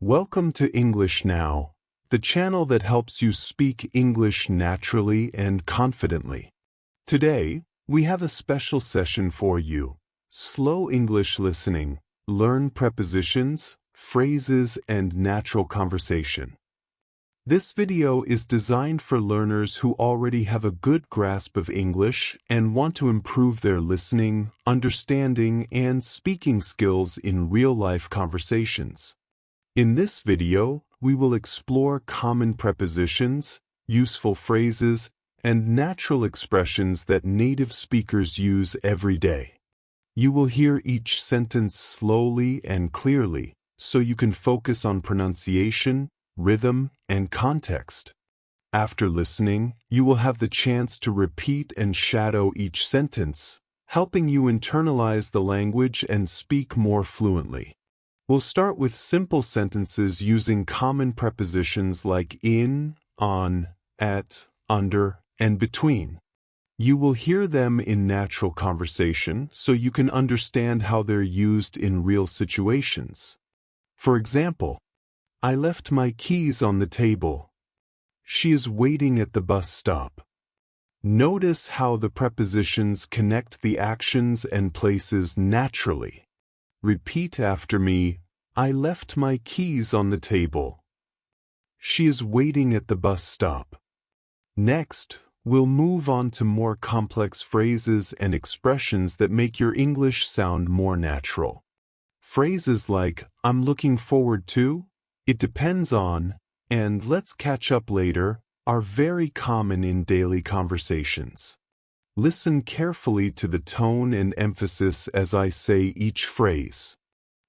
Welcome to English Now, the channel that helps you speak English naturally and confidently. Today, we have a special session for you. Slow English listening, learn prepositions, phrases, and natural conversation. This video is designed for learners who already have a good grasp of English and want to improve their listening, understanding, and speaking skills in real-life conversations. In this video, we will explore common prepositions, useful phrases, and natural expressions that native speakers use every day. You will hear each sentence slowly and clearly, so you can focus on pronunciation, rhythm, and context. After listening, you will have the chance to repeat and shadow each sentence, helping you internalize the language and speak more fluently. We'll start with simple sentences using common prepositions like in, on, at, under, and between. You will hear them in natural conversation so you can understand how they're used in real situations. For example, I left my keys on the table. She is waiting at the bus stop. Notice how the prepositions connect the actions and places naturally. Repeat after me. I left my keys on the table. She is waiting at the bus stop. Next, we'll move on to more complex phrases and expressions that make your English sound more natural. Phrases like, I'm looking forward to, it depends on, and let's catch up later are very common in daily conversations. Listen carefully to the tone and emphasis as I say each phrase.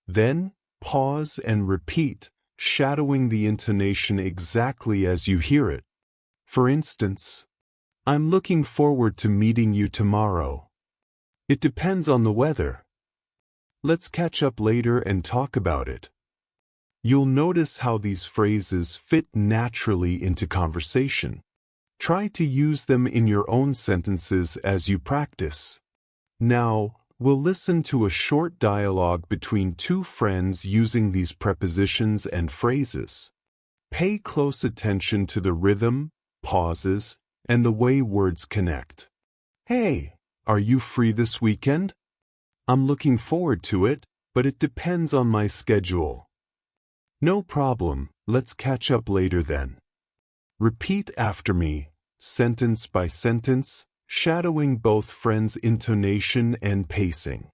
Then, pause and repeat, shadowing the intonation exactly as you hear it. For instance, I'm looking forward to meeting you tomorrow. It depends on the weather. Let's catch up later and talk about it. You'll notice how these phrases fit naturally into conversation. Try to use them in your own sentences as you practice. Now, we'll listen to a short dialogue between two friends using these prepositions and phrases. Pay close attention to the rhythm, pauses, and the way words connect. Hey, are you free this weekend? I'm looking forward to it, but it depends on my schedule. No problem, let's catch up later then. Repeat after me, sentence by sentence, shadowing both friends' intonation and pacing.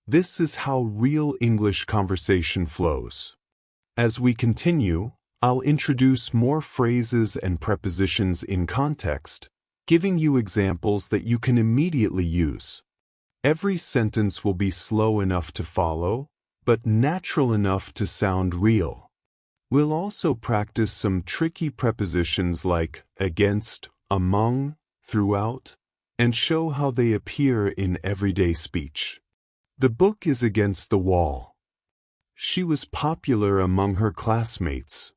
This is how real English conversation flows. As we continue, I'll introduce more phrases and prepositions in context, giving you examples that you can immediately use. Every sentence will be slow enough to follow, but natural enough to sound real. We'll also practice some tricky prepositions like against, among, throughout, and show how they appear in everyday speech. The book is against the wall. She was popular among her classmates.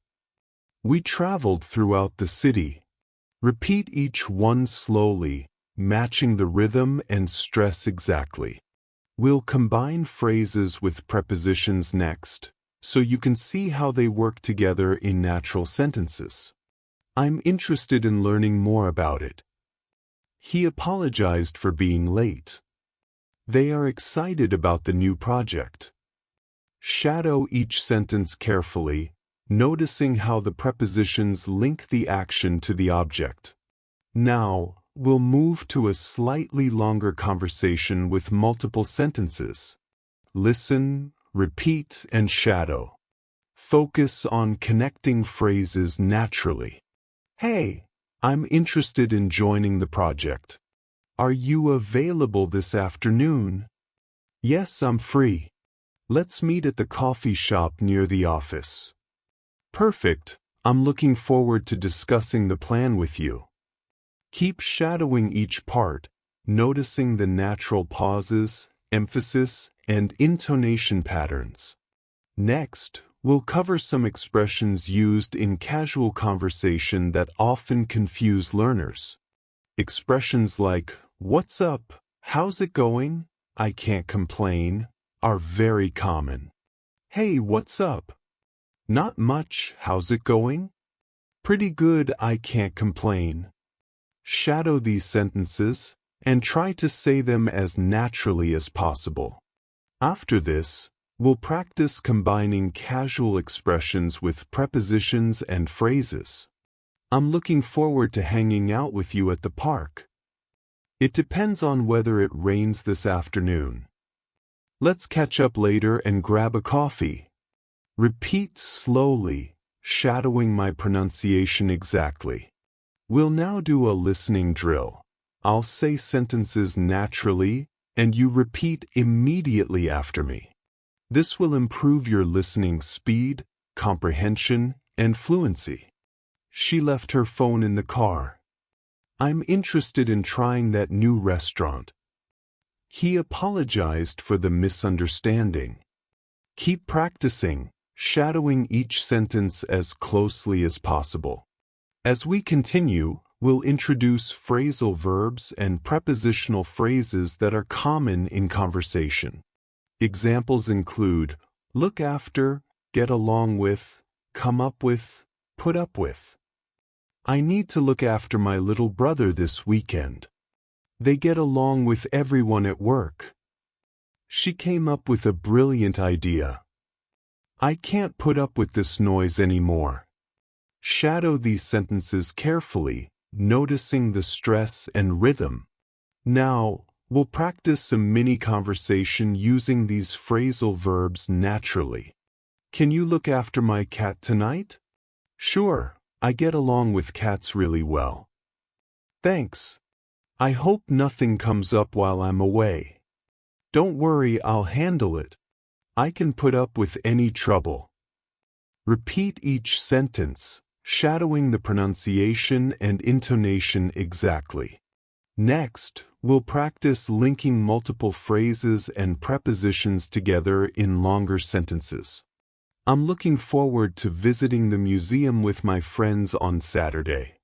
We traveled throughout the city. Repeat each one slowly, matching the rhythm and stress exactly. We'll combine phrases with prepositions next, so you can see how they work together in natural sentences. I'm interested in learning more about it. He apologized for being late. They are excited about the new project. Shadow each sentence carefully, noticing how the prepositions link the action to the object. Now, we'll move to a slightly longer conversation with multiple sentences. Listen, repeat, and shadow. Focus on connecting phrases naturally. Hey, I'm interested in joining the project. Are you available this afternoon? Yes, I'm free. Let's meet at the coffee shop near the office. Perfect. I'm looking forward to discussing the plan with you. Keep shadowing each part, noticing the natural pauses, emphasis, and intonation patterns. Next, we'll cover some expressions used in casual conversation that often confuse learners. Expressions like, what's up, how's it going, I can't complain, are very common. Hey, what's up? Not much, how's it going? Pretty good, I can't complain. Shadow these sentences and try to say them as naturally as possible. After this, we'll practice combining casual expressions with prepositions and phrases. I'm looking forward to hanging out with you at the park. It depends on whether it rains this afternoon. Let's catch up later and grab a coffee. Repeat slowly, shadowing my pronunciation exactly. We'll now do a listening drill. I'll say sentences naturally, and you repeat immediately after me. This will improve your listening speed, comprehension, and fluency. She left her phone in the car. I'm interested in trying that new restaurant. He apologized for the misunderstanding. Keep practicing, shadowing each sentence as closely as possible. As we continue, we'll introduce phrasal verbs and prepositional phrases that are common in conversation. Examples include look after, get along with, come up with, put up with. I need to look after my little brother this weekend. They get along with everyone at work. She came up with a brilliant idea. I can't put up with this noise anymore. Shadow these sentences carefully, noticing the stress and rhythm. Now, we'll practice some mini conversation using these phrasal verbs naturally. Can you look after my cat tonight? Sure, I get along with cats really well. Thanks. I hope nothing comes up while I'm away. Don't worry, I'll handle it. I can put up with any trouble. Repeat each sentence, shadowing the pronunciation and intonation exactly. Next, we'll practice linking multiple phrases and prepositions together in longer sentences. I'm looking forward to visiting the museum with my friends on Saturday.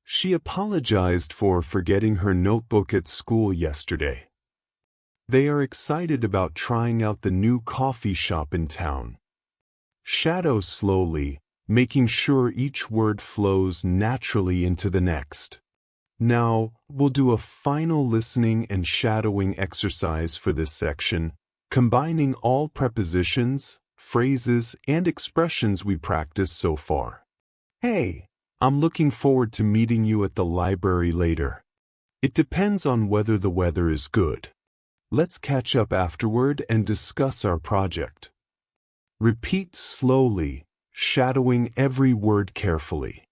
She apologized for forgetting her notebook at school yesterday. They are excited about trying out the new coffee shop in town. Shadow slowly, making sure each word flows naturally into the next. Now, we'll do a final listening and shadowing exercise for this section, combining all prepositions, phrases, and expressions we practiced so far. Hey, I'm looking forward to meeting you at the library later. It depends on whether the weather is good. Let's catch up afterward and discuss our project. Repeat slowly, shadowing every word carefully.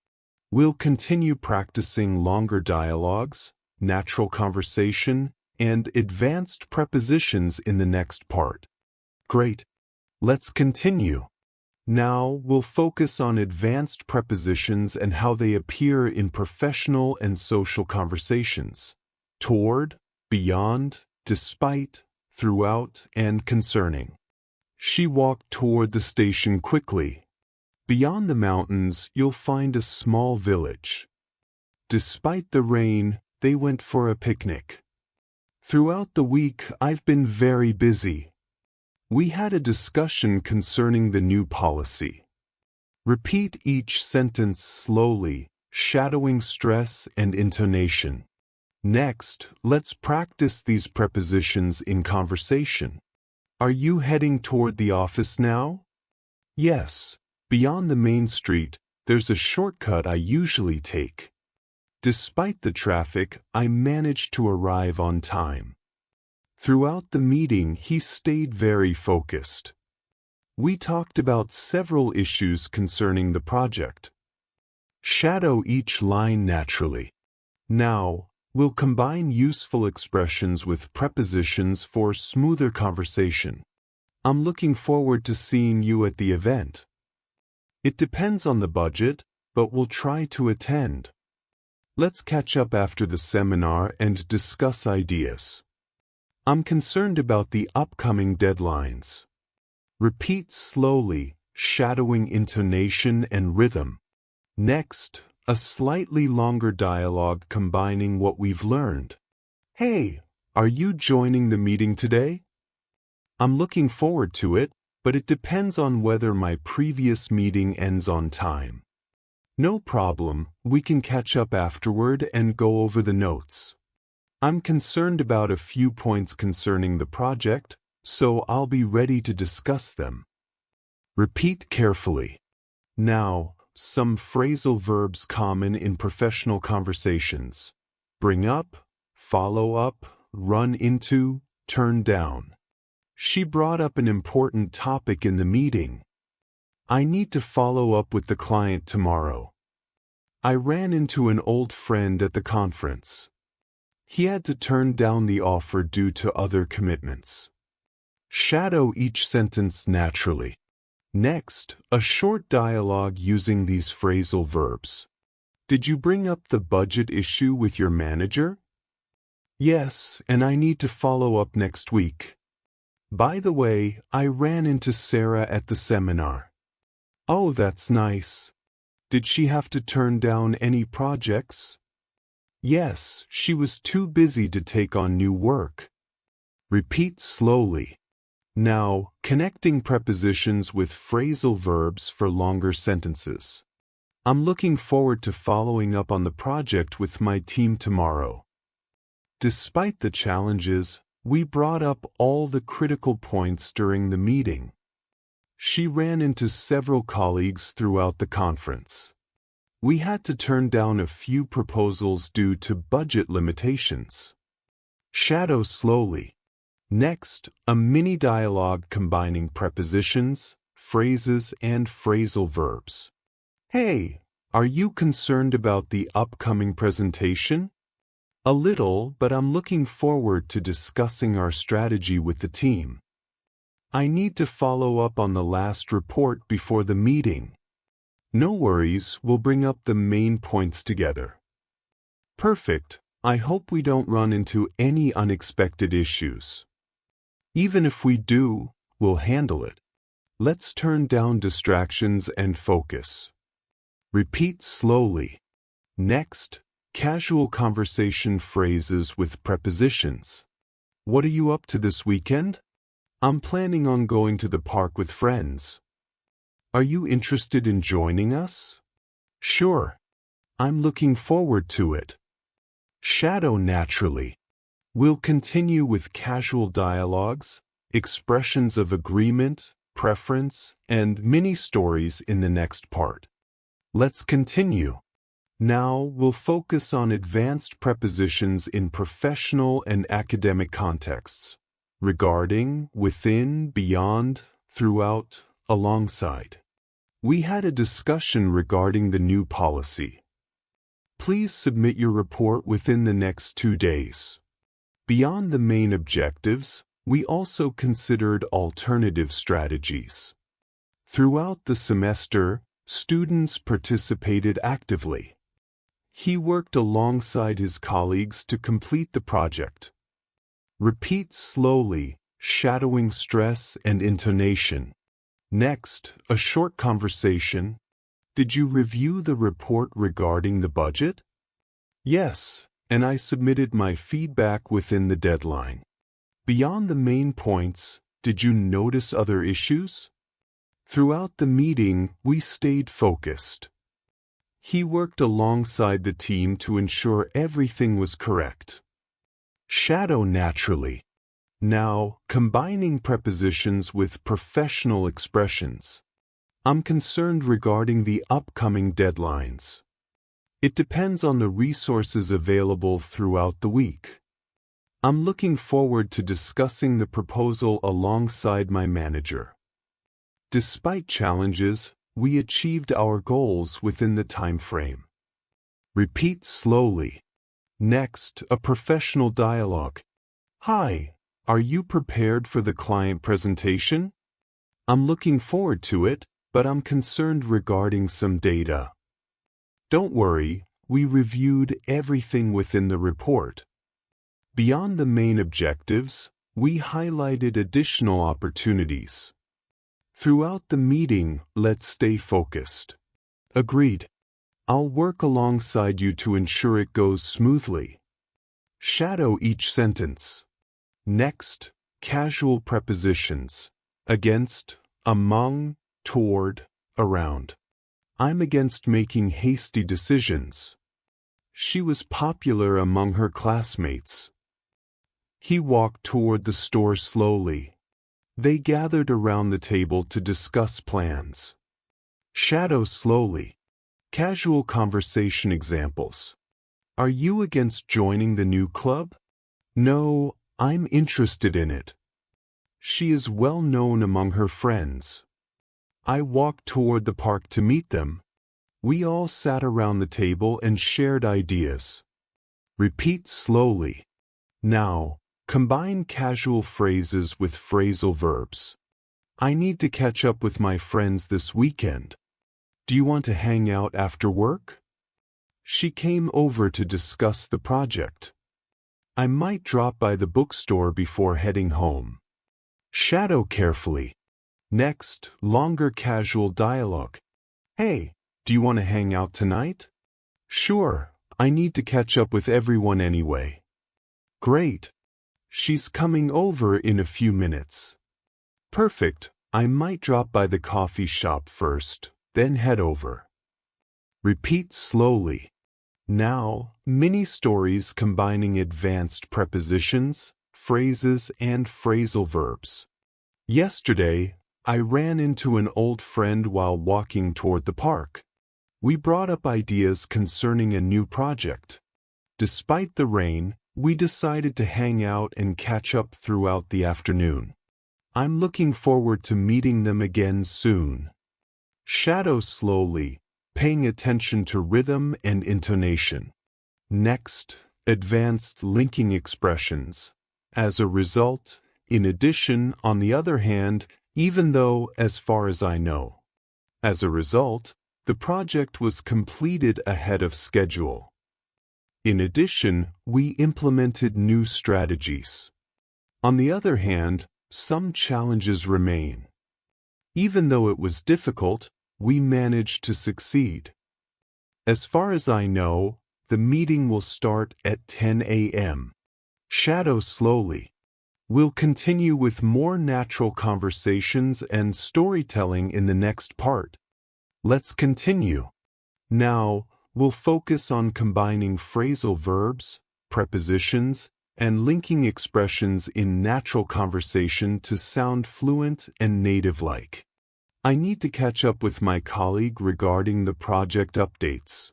We'll continue practicing longer dialogues, natural conversation, and advanced prepositions in the next part. Great. Let's continue. Now we'll focus on advanced prepositions and how they appear in professional and social conversations. Toward, beyond, despite, throughout, and concerning. She walked toward the station quickly. Beyond the mountains, you'll find a small village. Despite the rain, they went for a picnic. Throughout the week, I've been very busy. We had a discussion concerning the new policy. Repeat each sentence slowly, shadowing stress and intonation. Next, let's practice these prepositions in conversation. Are you heading toward the office now? Yes. Beyond the main street, there's a shortcut I usually take. Despite the traffic, I managed to arrive on time. Throughout the meeting, he stayed very focused. We talked about several issues concerning the project. Shadow each line naturally. Now, we'll combine useful expressions with prepositions for smoother conversation. I'm looking forward to seeing you at the event. It depends on the budget, but we'll try to attend. Let's catch up after the seminar and discuss ideas. I'm concerned about the upcoming deadlines. Repeat slowly, shadowing intonation and rhythm. Next, a slightly longer dialogue combining what we've learned. Hey, are you joining the meeting today? I'm looking forward to it. but it depends on whether my previous meeting ends on time. No problem, we can catch up afterward and go over the notes. I'm concerned about a few points concerning the project, so I'll be ready to discuss them. Repeat carefully. Now, some phrasal verbs common in professional conversations. Bring up, follow up, run into, turn down. She brought up an important topic in the meeting. I need to follow up with the client tomorrow. I ran into an old friend at the conference. He had to turn down the offer due to other commitments. Shadow each sentence naturally. Next, a short dialogue using these phrasal verbs. Did you bring up the budget issue with your manager? Yes, and I need to follow up next week. By the way, I ran into Sarah at the seminar. Oh, that's nice. Did she have to turn down any projects? Yes, she was too busy to take on new work. Repeat slowly. Now, connecting prepositions with phrasal verbs for longer sentences. I'm looking forward to following up on the project with my team tomorrow. Despite the challenges, we brought up all the critical points during the meeting. She ran into several colleagues throughout the conference. We had to turn down a few proposals due to budget limitations. Shadow slowly. Next, a mini dialogue combining prepositions, phrases, and phrasal verbs. Hey, are you concerned about the upcoming presentation? A little, but I'm looking forward to discussing our strategy with the team. I need to follow up on the last report before the meeting. No worries, we'll bring up the main points together. Perfect. I hope we don't run into any unexpected issues. Even if we do, we'll handle it. Let's turn down distractions and focus. Repeat slowly. Next, casual conversation phrases with prepositions. What are you up to this weekend? I'm planning on going to the park with friends. Are you interested in joining us? Sure. I'm looking forward to it. Shadow naturally. We'll continue with casual dialogues, expressions of agreement, preference, and mini stories in the next part. Let's continue. Now we'll focus on advanced prepositions in professional and academic contexts. Regarding, within, beyond, throughout, alongside. We had a discussion regarding the new policy. Please submit your report within the next 2 days. Beyond the main objectives, we also considered alternative strategies. Throughout the semester, students participated actively. He worked alongside his colleagues to complete the project. Repeat slowly, shadowing stress and intonation. Next, a short conversation. Did you review the report regarding the budget? Yes, and I submitted my feedback within the deadline. Beyond the main points, did you notice other issues? Throughout the meeting, we stayed focused. He worked alongside the team to ensure everything was correct. Shadow naturally. Now, combining prepositions with professional expressions. I'm concerned regarding the upcoming deadlines. It depends on the resources available throughout the week. I'm looking forward to discussing the proposal alongside my manager. Despite challenges, we achieved our goals within the time frame. Repeat slowly. Next, a professional dialogue. Hi, are you prepared for the client presentation? I'm looking forward to it, but I'm concerned regarding some data. Don't worry, we reviewed everything within the report. Beyond the main objectives, we highlighted additional opportunities. Throughout the meeting, let's stay focused. Agreed. I'll work alongside you to ensure it goes smoothly. Shadow each sentence. Next, casual prepositions. Against, among, toward, around. I'm against making hasty decisions. She was popular among her classmates. He walked toward the store slowly. They gathered around the table to discuss plans. Shadow slowly. Casual conversation examples. Are you against joining the new club? No, I'm interested in it. She is well known among her friends. I walked toward the park to meet them. We all sat around the table and shared ideas. Repeat slowly. Now, combine casual phrases with phrasal verbs. I need to catch up with my friends this weekend. Do you want to hang out after work? She came over to discuss the project. I might drop by the bookstore before heading home. Shadow carefully. Next, longer casual dialogue. Hey, do you want to hang out tonight? Sure, I need to catch up with everyone anyway. Great. She's coming over in a few minutes. Perfect, I might drop by the coffee shop first, then head over. Repeat slowly. Now, mini stories combining advanced prepositions, phrases, and phrasal verbs. Yesterday, I ran into an old friend while walking toward the park. We brought up ideas concerning a new project. Despite the rain, we decided to hang out and catch up throughout the afternoon. I'm looking forward to meeting them again soon. Shadow slowly, paying attention to rhythm and intonation. Next, advanced linking expressions. As a result, in addition, on the other hand, even though, as far as I know. As a result, the project was completed ahead of schedule. In addition, we implemented new strategies. On the other hand, some challenges remain. Even though it was difficult, we managed to succeed. As far as I know, the meeting will start at 10 a.m. Shadow slowly. We'll continue with more natural conversations and storytelling in the next part. Let's continue. Now, we'll focus on combining phrasal verbs, prepositions, and linking expressions in natural conversation to sound fluent and native-like. I need to catch up with my colleague regarding the project updates.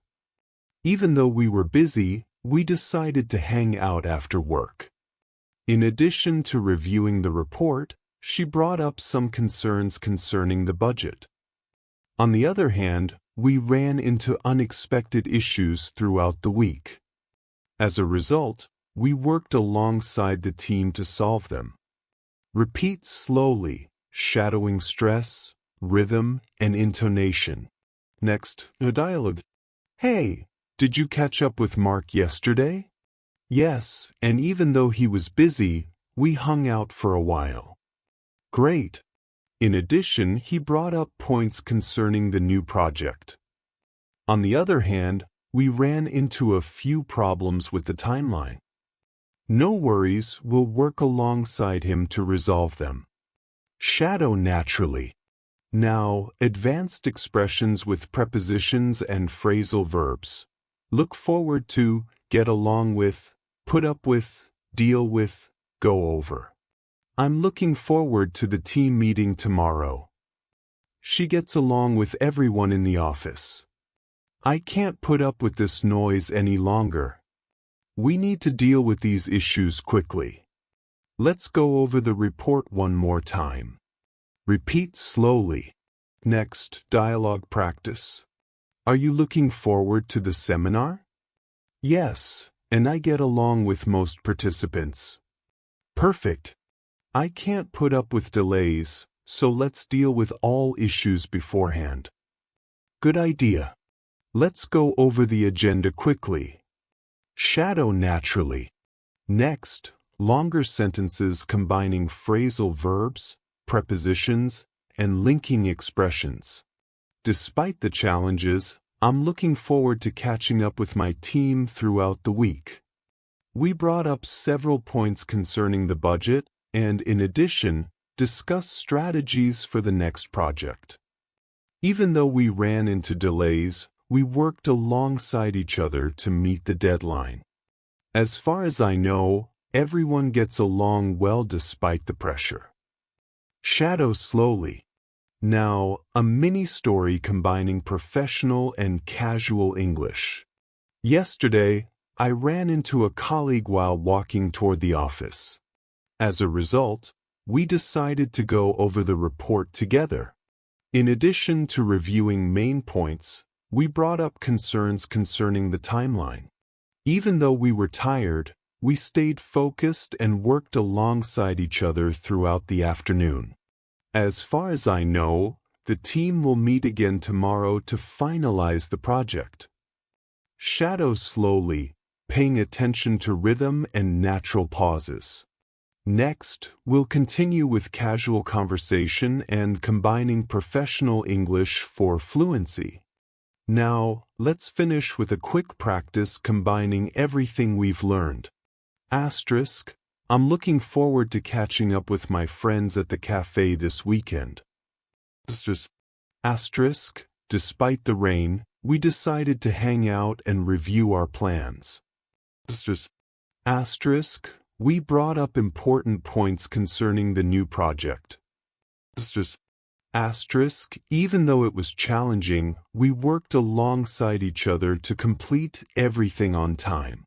Even though we were busy, we decided to hang out after work. In addition to reviewing the report, she brought up some concerns concerning the budget. On the other hand, we ran into unexpected issues throughout the week. As a result, we worked alongside the team to solve them. Repeat slowly, shadowing stress, rhythm, and intonation. Next, a dialogue. Hey, did you catch up with Mark yesterday? Yes, and even though he was busy, we hung out for a while. Great. In addition, he brought up points concerning the new project. On the other hand, we ran into a few problems with the timeline. No worries, we'll work alongside him to resolve them. Shadow naturally. Now, advanced expressions with prepositions and phrasal verbs. Look forward to, get along with, put up with, deal with, go over. I'm looking forward to the team meeting tomorrow. She gets along with everyone in the office. I can't put up with this noise any longer. We need to deal with these issues quickly. Let's go over the report one more time. Repeat slowly. Next, dialogue practice. Are you looking forward to the seminar? Yes, and I get along with most participants. Perfect. I can't put up with delays, so let's deal with all issues beforehand. Good idea. Let's go over the agenda quickly. Shadow naturally. Next, longer sentences combining phrasal verbs, prepositions, and linking expressions. Despite the challenges, I'm looking forward to catching up with my team throughout the week. We brought up several points concerning the budget, and in addition, discuss strategies for the next project. Even though we ran into delays, we worked alongside each other to meet the deadline. As far as I know, everyone gets along well despite the pressure. Shadow slowly. Now, a mini story combining professional and casual English. Yesterday, I ran into a colleague while walking toward the office. As a result, we decided to go over the report together. In addition to reviewing main points, we brought up concerns concerning the timeline. Even though we were tired, we stayed focused and worked alongside each other throughout the afternoon. As far as I know, the team will meet again tomorrow to finalize the project. Shadow slowly, paying attention to rhythm and natural pauses. Next, we'll continue with casual conversation and combining professional English for fluency. Now, let's finish with a quick practice combining everything we've learned. Asterisk, I'm looking forward to catching up with my friends at the cafe this weekend. Asterisk, despite the rain, we decided to hang out and review our plans. Asterisk, we brought up important points concerning the new project. Asterisk, even though it was challenging, we worked alongside each other to complete everything on time.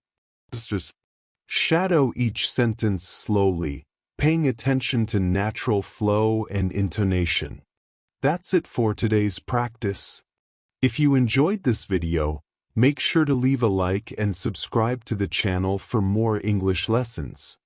Shadow each sentence slowly, paying attention to natural flow and intonation. That's it for today's practice. If you enjoyed this video, make sure to leave a like and subscribe to the channel for more English lessons.